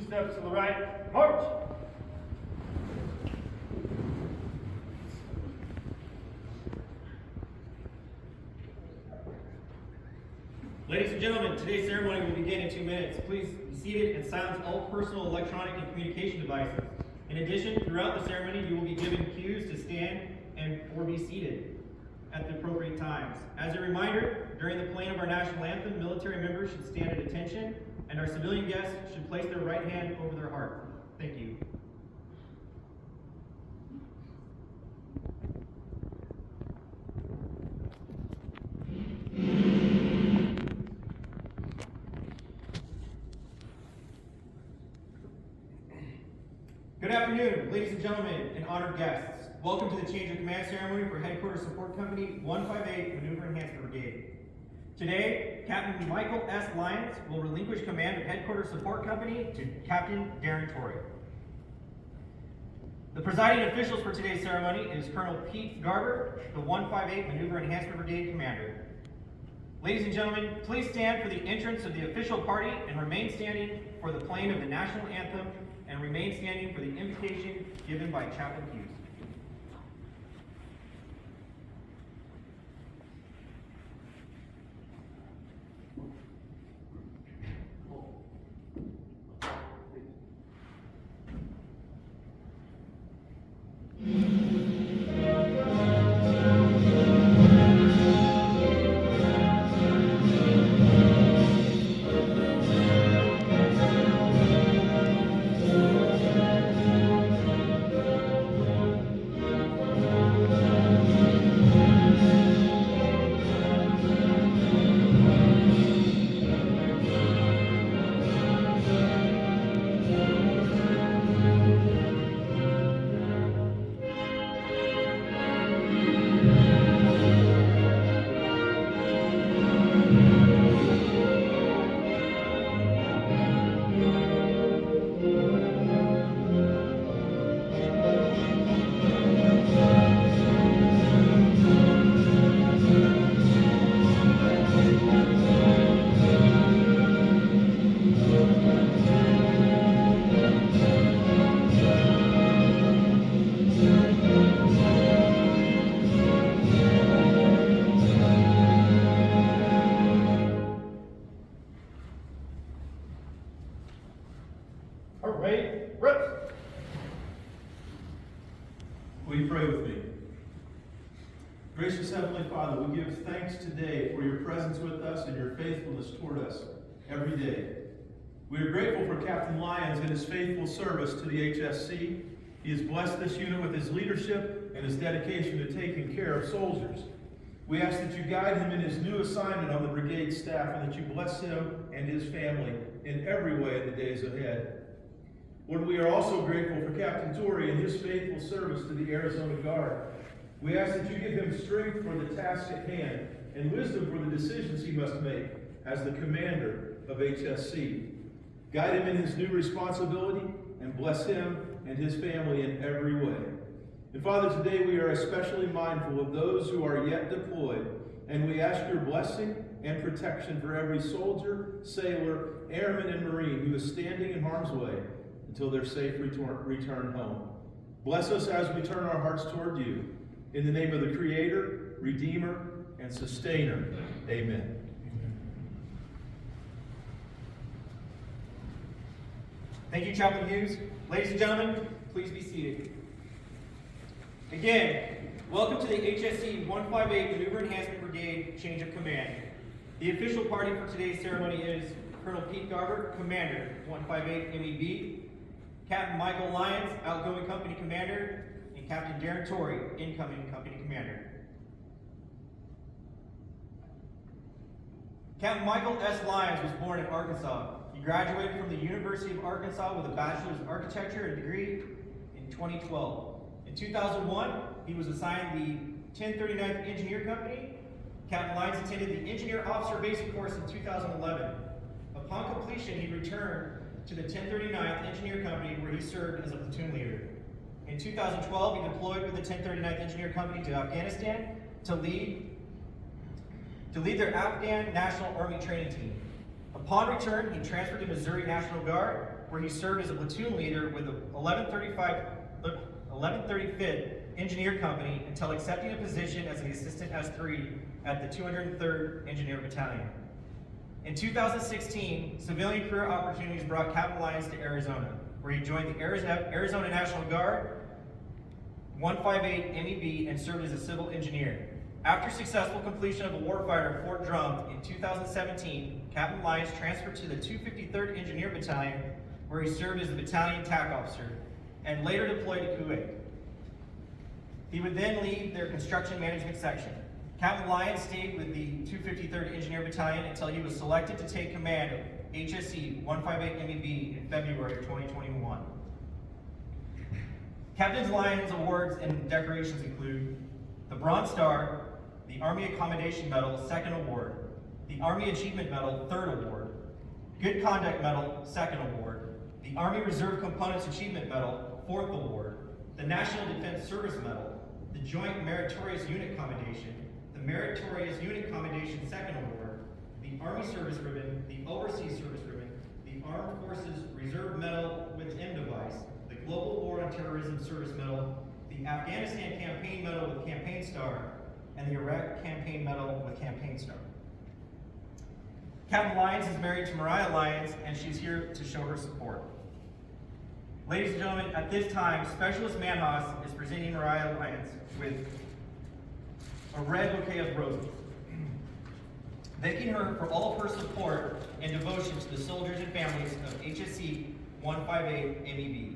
steps to the right, march! Ladies and gentlemen, today's ceremony will begin in 2 minutes. Please be seated and silence all personal electronic and communication devices. In addition, throughout the ceremony, you will be given cues to stand and or be seated at the appropriate times. As a reminder, during the playing of our national anthem, military members should stand at attention, and our civilian guests should place their right hand over their heart. Thank you. Good afternoon, ladies and gentlemen, and honored guests. Welcome to the Change of Command Ceremony for Headquarters Support Company 158 Maneuver Enhancement Brigade. Today, Captain Michael S. Lyons will relinquish command of Headquarters Support Company to Captain Darren Torrey. The presiding officials for today's ceremony is Colonel Pete Garber, the 158 Maneuver Enhancement Brigade Commander. Ladies and gentlemen, please stand for the entrance of the official party and remain standing for the playing of the national anthem and remain standing for the invitation given by Chaplain Hughes. Will you pray with me? Gracious Heavenly Father, we give thanks today for your presence with us and your faithfulness toward us every day. We are grateful for Captain Lyons and his faithful service to the HSC. He has blessed this unit with his leadership and his dedication to taking care of soldiers. We ask that you guide him in his new assignment on the brigade staff and that you bless him and his family in every way in the days ahead. Lord, we are also grateful for Captain Torrey and his faithful service to the Arizona Guard. We ask that you give him strength for the task at hand and wisdom for the decisions he must make as the commander of HSC. Guide him in his new responsibility and bless him and his family in every way. And Father, today we are especially mindful of those who are yet deployed, and we ask your blessing and protection for every soldier, sailor, airman, and Marine who is standing in harm's way until their safe return home. Bless us as we turn our hearts toward you. In the name of the Creator, Redeemer, and Sustainer, amen. Thank you, Chaplain Hughes. Ladies and gentlemen, please be seated. Again, welcome to the HSC 158 Maneuver Enhancement Brigade Change of Command. The official party for today's ceremony is Colonel Pete Garber, Commander, 158 MEB, Captain Michael Lyons, Outgoing Company Commander, and Captain Darren Torrey, Incoming Company Commander. Captain Michael S. Lyons was born in Arkansas. He graduated from the University of Arkansas with a Bachelor's of Architecture and degree in 2012. In 2001, he was assigned the 1039th Engineer Company. Captain Lyons attended the Engineer Officer Basic Course in 2011. Upon completion, he returned to the 1039th Engineer Company, where he served as a platoon leader. In 2012, he deployed with the 1039th Engineer Company to Afghanistan to lead their Afghan National Army training team. Upon return, he transferred to Missouri National Guard, where he served as a platoon leader with the 1135th Engineer Company until accepting a position as an assistant S3 at the 203rd Engineer Battalion. In 2016, civilian career opportunities brought Captain Lyons to Arizona, where he joined the Arizona National Guard, 158 MEB, and served as a civil engineer. After successful completion of a warfighter at Fort Drum in 2017, Captain Lyons transferred to the 253rd Engineer Battalion, where he served as a battalion TAC officer, and later deployed to Kuwait. He would then lead their construction management section. Captain Lyons stayed with the 253rd Engineer Battalion until he was selected to take command of HSE 158 MEB in February of 2021. Captain Lyons awards and decorations include the Bronze Star, the Army Accommodation Medal, 2nd Award, the Army Achievement Medal, 3rd Award, Good Conduct Medal, 2nd Award, the Army Reserve Components Achievement Medal, 4th Award, the National Defense Service Medal, the Joint Meritorious Unit Commendation, the Meritorious Unit Commendation 2nd Award, the Army Service Ribbon, the Overseas Service Ribbon, the Armed Forces Reserve Medal with M device, the Global War on Terrorism Service Medal, the Afghanistan Campaign Medal with Campaign Star, and the Iraq Campaign Medal with Campaign Star. Captain Lyons is married to Mariah Lyons, and she's here to show her support. Ladies and gentlemen, at this time, Specialist Manhas is presenting Mariah Lyons with a red bouquet of roses, thanking her for all of her support and devotion to the soldiers and families of HSE 158 MEB.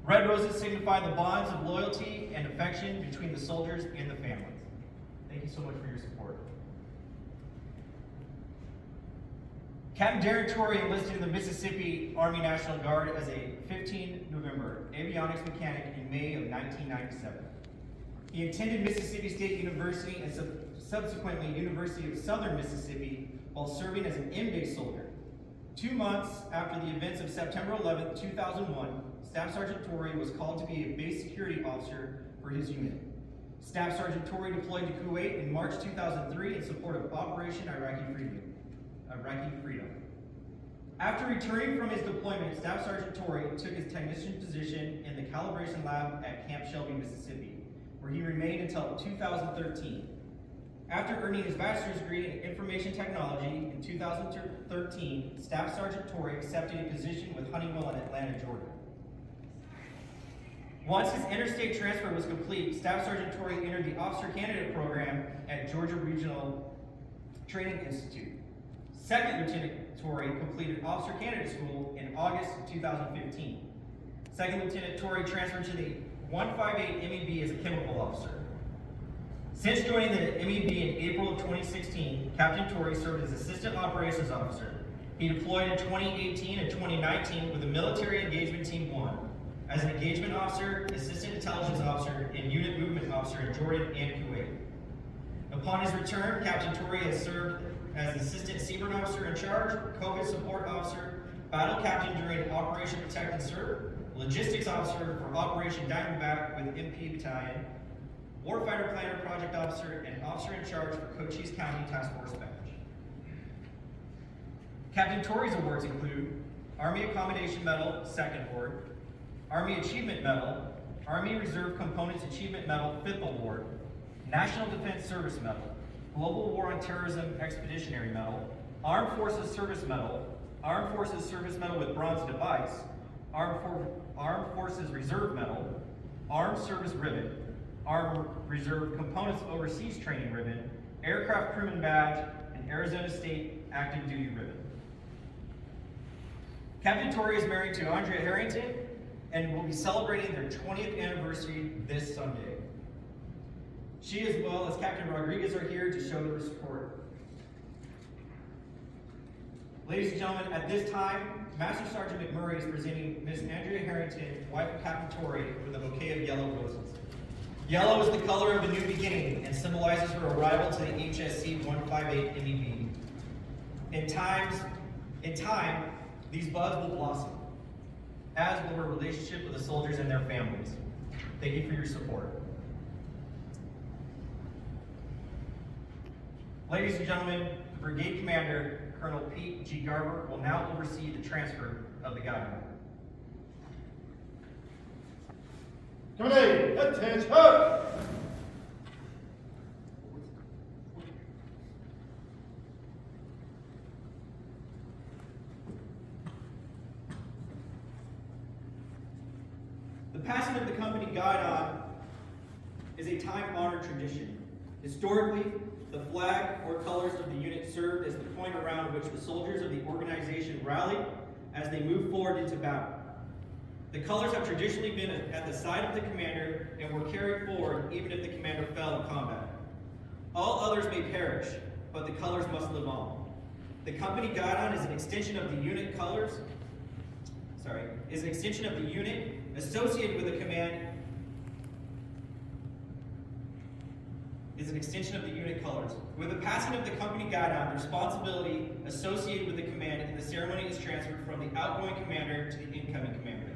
Red roses signify the bonds of loyalty and affection between the soldiers and the families. Thank you so much for your support. Captain Darren Torrey enlisted in the Mississippi Army National Guard as a 15 November avionics mechanic in May of 1997. He attended Mississippi State University and subsequently University of Southern Mississippi while serving as an M-base soldier. 2 months after the events of September 11, 2001, Staff Sergeant Torrey was called to be a base security officer for his unit. Staff Sergeant Torrey deployed to Kuwait in March 2003 in support of Operation Iraqi Freedom. After returning from his deployment, Staff Sergeant Torrey took his technician position in the calibration lab at Camp Shelby, Mississippi, where he remained until 2013. After earning his bachelor's degree in information technology in 2013, Staff Sergeant Torrey accepted a position with Honeywell in Atlanta, Georgia. Once his interstate transfer was complete, Staff Sergeant Torrey entered the Officer Candidate Program at Georgia Regional Training Institute. Second Lieutenant Torrey completed Officer Candidate School in August 2015. Second Lieutenant Torrey transferred to the 158 MEB as a chemical officer. Since joining the MEB in April of 2016, Captain Torrey served as Assistant Operations Officer. He deployed in 2018 and 2019 with the Military Engagement Team 1 as an Engagement Officer, Assistant Intelligence Officer, and Unit Movement Officer in Jordan and Kuwait. Upon his return, Captain Torrey has served as Assistant Seaburn Officer in Charge, COVID Support Officer, Battle Captain during Operation Protect and Serve, Logistics Officer for Operation Diamondback with MP Battalion, Warfighter Planner Project Officer, and Officer in Charge for Cochise County Task Force Badge. Captain Torrey's awards include Army Accommodation Medal, 2nd Award, Army Achievement Medal, Army Reserve Components Achievement Medal, 5th Award, National Defense Service Medal, Global War on Terrorism Expeditionary Medal, Armed Forces Service Medal, Armed Forces Service Medal with Bronze Device, Armed Forces Reserve Medal, Armed Service Ribbon, Armed Reserve Components Overseas Training Ribbon, Aircraft Crewman Badge, and Arizona State Active Duty Ribbon. Captain Torrey is married to Andrea Harrington and will be celebrating their 20th anniversary this Sunday. She, as well as Captain Rodriguez, are here to show their support. Ladies and gentlemen, at this time, Master Sergeant McMurray is presenting Miss Andrea Harrington, wife of Captain Torrey, with a bouquet of yellow roses. Yellow is the color of a new beginning and symbolizes her arrival to the HSC 158 MEB. In time, these buds will blossom, as will her relationship with the soldiers and their families. Thank you for your support. Ladies and gentlemen, the Brigade Commander, Colonel Pete G. Garber, will now oversee the transfer of the guide. Committee, attention! The passing of the company guidon is a time-honored tradition. Historically, the flag or colors of the unit served as the point around which the soldiers of the organization rallied as they moved forward into battle. The colors have traditionally been at the side of the commander and were carried forward even if the commander fell in combat. All others may perish, but the colors must live on. The company guidon is an extension of the unit colors, is an extension of the unit associated with the command, is an extension of the unit colors. With the passing of the company guidon, the responsibility associated with the command and the ceremony is transferred from the outgoing commander to the incoming commander.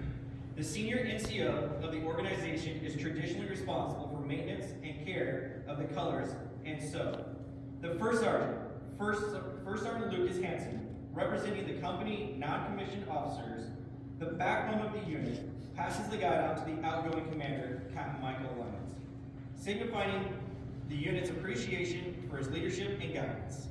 The senior NCO of the organization is traditionally responsible for maintenance and care of the colors, and so the First Sergeant Lucas Hansen, representing the company non-commissioned officers, the backbone of the unit, passes the guidon to the outgoing commander, Captain Michael Lyons, signifying the unit's appreciation for his leadership and guidance.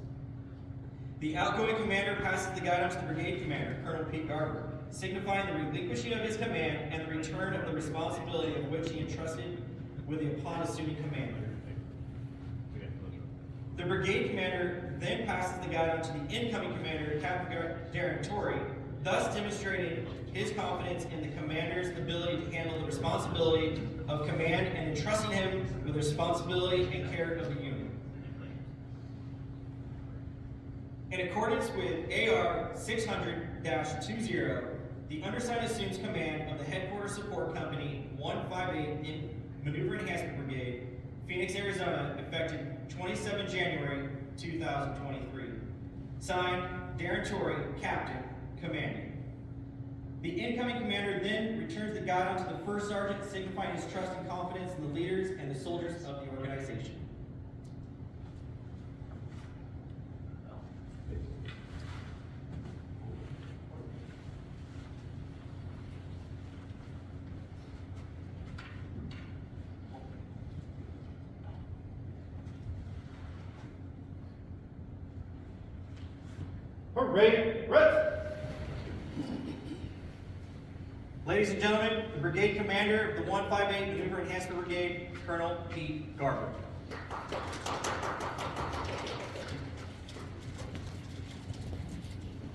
The outgoing commander passes the guidon to the brigade commander, Colonel Pete Garber, signifying the relinquishing of his command and the return of the responsibility of which he entrusted with the upon assuming command. The brigade commander then passes the guidon to the incoming commander, Captain Darren Torrey, thus demonstrating his confidence in the commander's ability to handle the responsibility of command and entrusting him with the responsibility and care of the unit. In accordance with AR 600-20, the undersigned assumes command of the Headquarters Support Company 158 in Maneuver Enhancement Brigade, Phoenix, Arizona, effective 27 January 2023. Signed, Darren Torrey, Captain, Commanding. The incoming commander then returns the guidon to the First Sergeant, signifying his trust and confidence in the leaders and the soldiers of the organization. Parade, rest! Ladies and gentlemen, the brigade commander of the 158 Maneuver Enhancement Brigade, Colonel Pete Garber.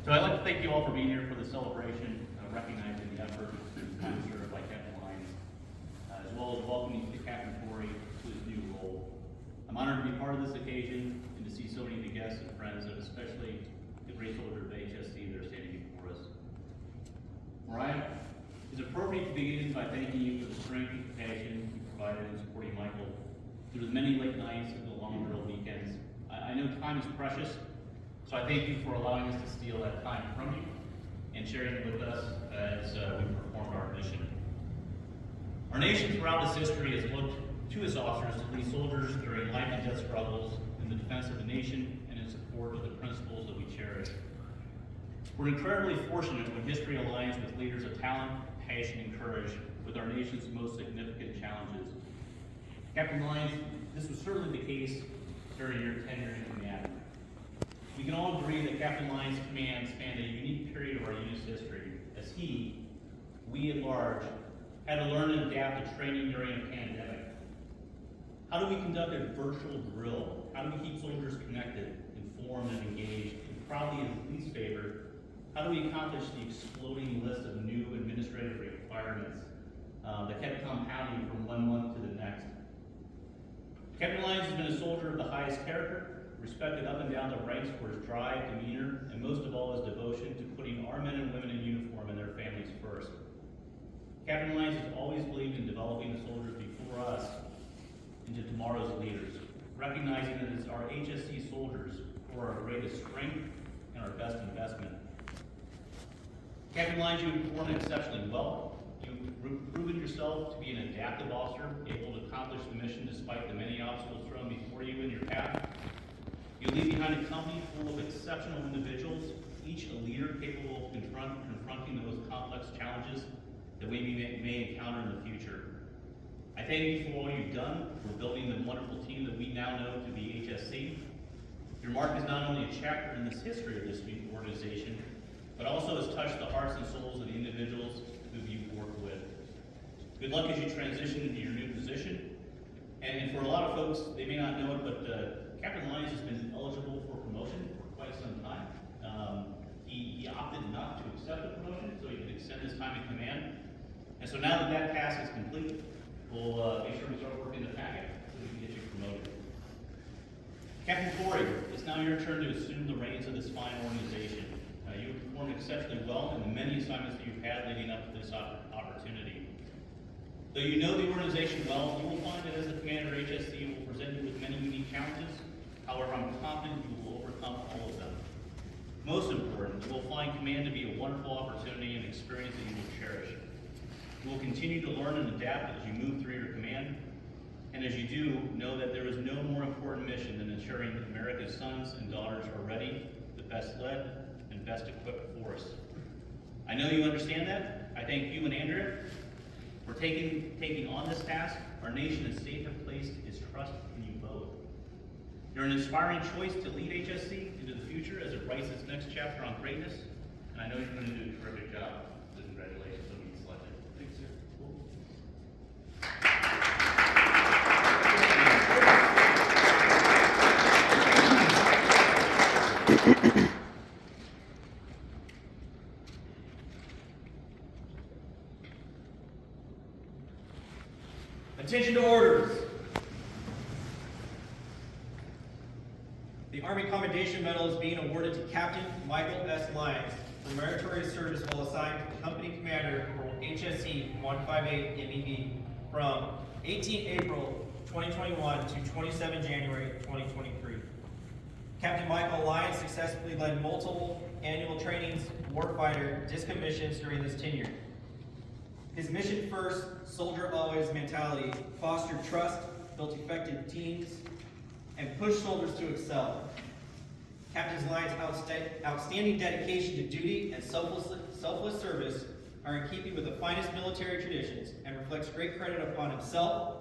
So I'd like to thank you all for being here for the celebration, recognizing the effort served by Captain Lyons, as well as welcoming Captain Torrey to his new role. I'm honored to be part of this occasion and to see so many of the guests and friends, and especially the great soldiers of HSC that are standing before us. Mariah, it's appropriate to begin by thanking you for the strength and compassion you provided in supporting Michael through the many late nights and the long drill weekends. I know time is precious, so I thank you for allowing us to steal that time from you and sharing it with us as we performed our mission. Our nation throughout its history has looked to its officers to lead soldiers during life and death struggles in the defense of the nation and in support of the principles that we cherish. We're incredibly fortunate when history aligns with leaders of talent, passion, and courage with our nation's most significant challenges. Captain Lyons, this was certainly the case during your tenure in command. We can all agree that Captain Lyons' command spanned a unique period of our unit's history, as we at large, had to learn and adapt to training during a pandemic. How do we conduct a virtual drill? How do we keep soldiers connected, informed, and engaged? And probably in least favor, how do we accomplish the exploding list of new administrative requirements that kept compounding from one month to the next? Captain Lyons has been a soldier of the highest character, respected up and down the ranks for his drive, demeanor, and most of all his devotion to putting our men and women in uniform and their families first. Captain Lyons has always believed in developing the soldiers before us into tomorrow's leaders, recognizing that it's our HSC soldiers who are our greatest strength and our best investment. Captain Lyons, you have performed exceptionally well. You've proven yourself to be an adaptive officer, able to accomplish the mission despite the many obstacles thrown before you in your path. You leave behind a company full of exceptional individuals each a leader capable of confronting those complex challenges that we may encounter in the future. I thank you for all you've done for building the wonderful team that we now know to be HSC. Your mark is not only a chapter in this history of this organization, but also has touched the hearts and souls of the individuals who you've worked with. Good luck as you transition into your new position. And for a lot of folks, they may not know it, but Captain Lyons has been eligible for promotion for quite some time. He opted not to accept the promotion so he could extend his time in command. And so now that that task is complete, we'll make sure we start working the packet so we can get you promoted. Captain Corey, it's now your turn to assume the reins of this fine organization. You have performed exceptionally well in the many assignments that you've had leading up to this opportunity. Though you know the organization well, you will find that as the commander of HSC, it will present you with many unique challenges. However, I'm confident you will overcome all of them. Most important, you will find command to be a wonderful opportunity and experience that you will cherish. You will continue to learn and adapt as you move through your command. And as you do, know that there is no more important mission than ensuring that America's sons and daughters are ready, the best led, and best equipped for us. I know you understand that. I thank you and Andrea for taking on this task. Our nation is safe and placed its trust in you both. You're an inspiring choice to lead HSC into the future as it writes its next chapter on greatness, and I know you're going to do a terrific job. So congratulations on being selected. Thanks, sir. Attention to orders. The Army Commendation Medal is being awarded to Captain Michael S. Lyons for meritorious service while assigned company commander for HSE 158 MEB from 18 April 2021 to 27 January 2023. Captain Michael Lyons successfully led multiple annual trainings, warfighter discommissions during this tenure. His mission first, soldier always mentality fostered trust, built effective teams, and pushed soldiers to excel. Captain Lyons' outstanding dedication to duty and selfless service are in keeping with the finest military traditions and reflects great credit upon himself,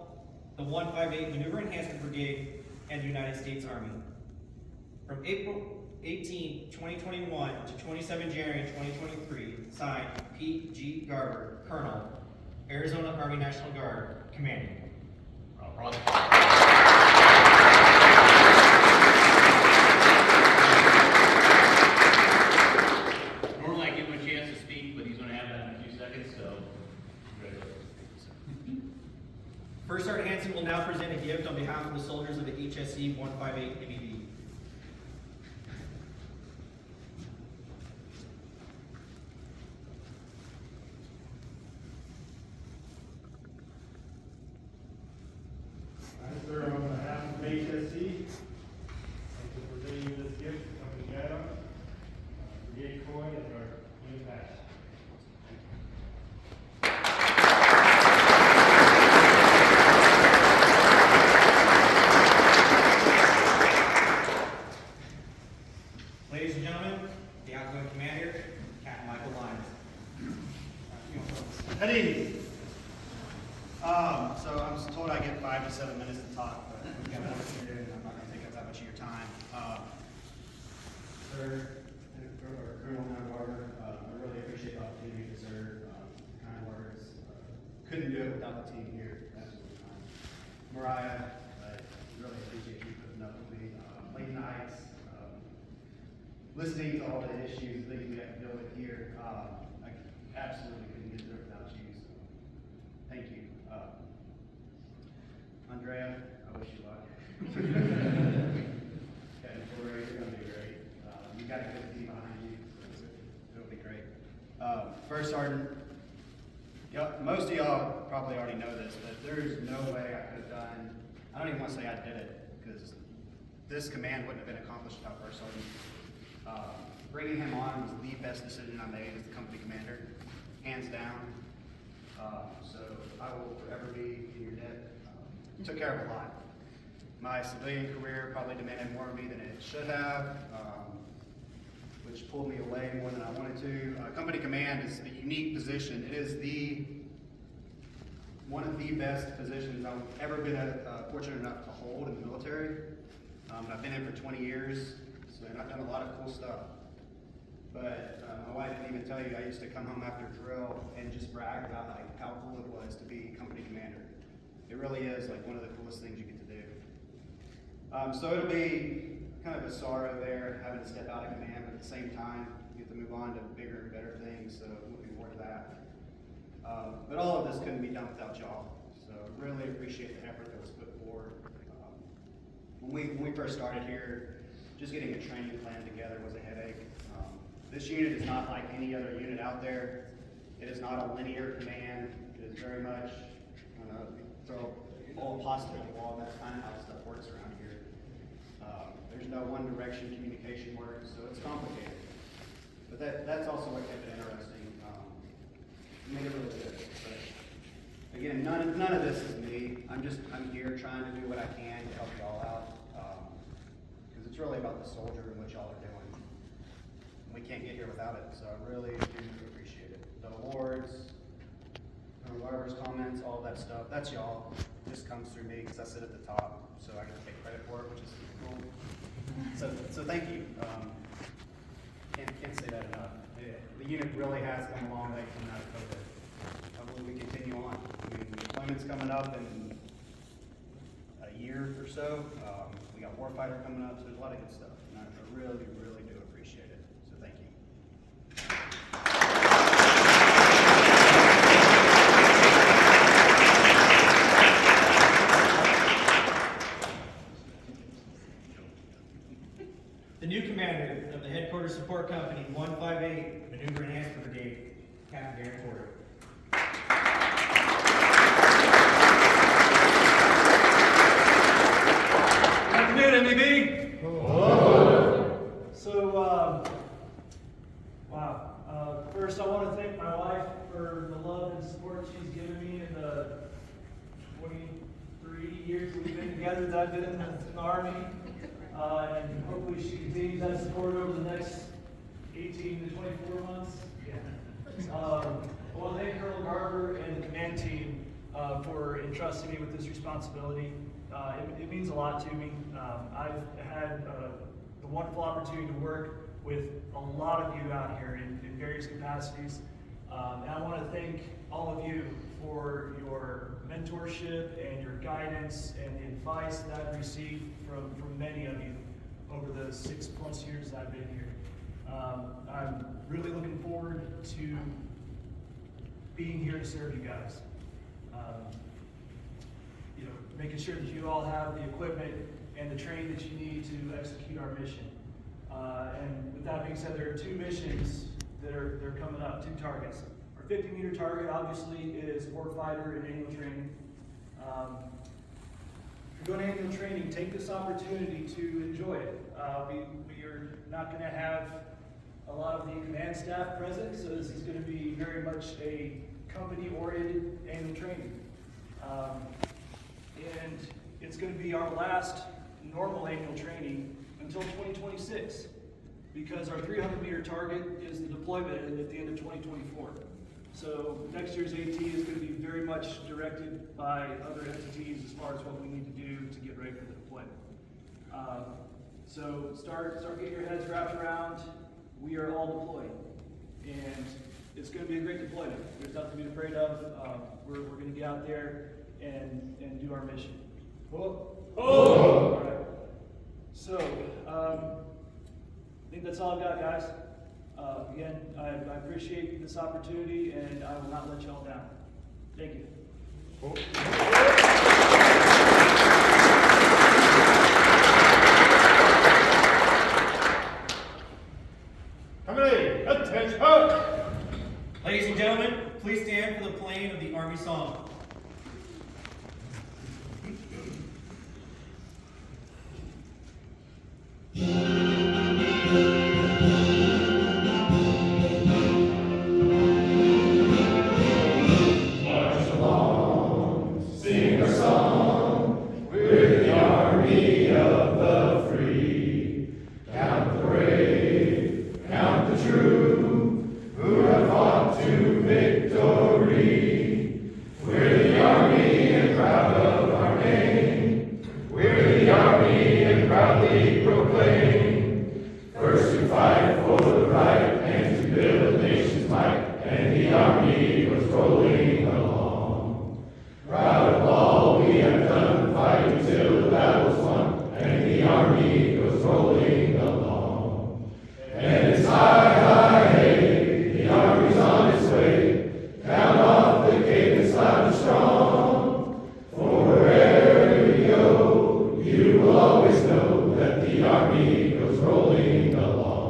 the 158 Maneuver Enhancement Brigade, and the United States Army. From April 18, 2021 to 27 January 2023, signed Pete G. Garber, Colonel, Arizona Army National Guard, Commanding. Normally I give him a chance to speak, but he's going to have that in a few seconds, so First Sergeant Hanson will now present a gift on behalf of the soldiers of the HSE 158 MEB. Sir, on behalf of HSC, I'd like to present you this gift from the Shadow. Brigade Coy is our new patch. Ladies and gentlemen, the outgoing commander, Captain Michael Lyons. Good evening. So I'm told I get 5 to 7 minutes to talk, but we've got more to do, and I'm not going to take up that much of your time. Sir, or Colonel Garber, I really appreciate the opportunity to serve. Kind words. Couldn't do it without the team here. Absolutely not. Mariah, I really appreciate you putting up with me. Late nights, listening to all the issues, things we have to deal with here. I absolutely couldn't get through it without you. So thank you. Andrea, I wish you luck. Captain Corey, you're going to be great. You got a good team behind you, so it'll be great. First Sergeant, most of y'all probably already know this, but there's no way I could have done, I don't even want to say I did it, because this command wouldn't have been accomplished without First Sergeant. Bringing him on was the best decision I made as the company commander, hands down. So I will forever be in your debt. Took care of a lot. My civilian career probably demanded more of me than it should have. which pulled me away more than I wanted to. Company command is a unique position. It is one of the best positions I've ever been fortunate enough to hold in the military. I've been in for 20 years, and I've done a lot of cool stuff. But my wife didn't even tell you, I used to come home after drill and just brag about like how cool it was to be company commander. It really is like one of the coolest things you get to do. So it'll be kind of a sorrow there, having to step out of command, but at the same time, you get to move on to bigger and better things, so looking forward to that. But all of this couldn't be done without y'all, so really appreciate the effort that was put forward. When we first started here, just getting a training plan together was a headache. This unit is not like any other unit out there. It is not a linear command. It is very much, I don't know, throw all pasta at the wall, and that's kind of how stuff works around here. There's no one direction communication works, so it's complicated. But that's also what kept it interesting. Made it really good. But again, none of this is me. I'm here trying to do what I can to help y'all out. Because it's really about the soldier and what y'all are doing. We can't get here without it, so I really do appreciate it. The awards, Barbara's comments, all that stuff, that's y'all. It just comes through me because I sit at the top, so I get to take credit for it, which is cool. So thank you. Can't say that enough. The unit really has come a long way coming out of COVID. Hopefully we continue on. I mean, deployment's coming up in a year or so. We got Warfighter coming up, so there's a lot of good stuff. And I really, really do appreciate it. So thank you. The new commander of the Headquarters Support Company 158 Maneuver Enhancement Brigade, Captain Darren Porter. Good afternoon, MEB. First I want to thank my wife for the love and support she's given me in the 23 years we've been together that I've been in the Army. And hopefully she continues that support over the next 18 to 24 months. I want to thank Colonel Garber and the command team for entrusting me with this responsibility. It means a lot to me. I've had the wonderful opportunity to work with a lot of you out here in various capacities. And I want to thank all of you for your mentorship and your guidance and the advice that I've received from many of you over the 6+ years I've been here. I'm really looking forward to being here to serve you guys. Making sure that you all have the equipment and the training that you need to execute our mission. And with that being said, there are 2 missions that are coming up, 2 targets. Our 50-meter target, obviously, is warfighter and annual training. If you're going to annual training, take this opportunity to enjoy it. We are not going to have a lot of the command staff present, so this is going to be very much a company-oriented annual training. And it's going to be our last normal annual training until 2026, because our 300-meter target is the deployment at the end of 2024. So next year's AT is going to be very much directed by other entities as far as what we need to do to get ready for the deployment. So start getting your heads wrapped around. We are all deployed, and it's going to be a great deployment. There's nothing to be afraid of. We're going to get out there and do our mission. Cool? All right. So, I think that's all I've got, guys. Again, I appreciate this opportunity, and I will not let y'all down. Thank you. Cool. Company, attention! Ladies and gentlemen, please stand for the playing of the Army Song. Count the brave, count he goes rolling along.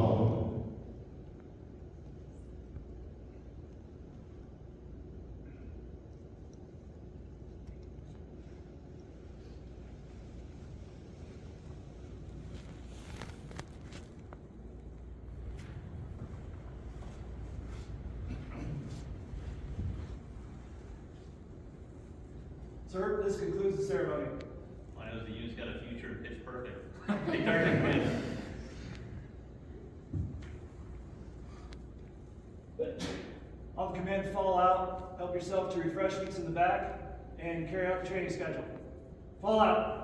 Sir, this concludes the ceremony. I know the U's got a future in pitch perfect. They start to win. On the command to fall out, help yourself to refreshments in the back and carry out the training schedule. Fall out.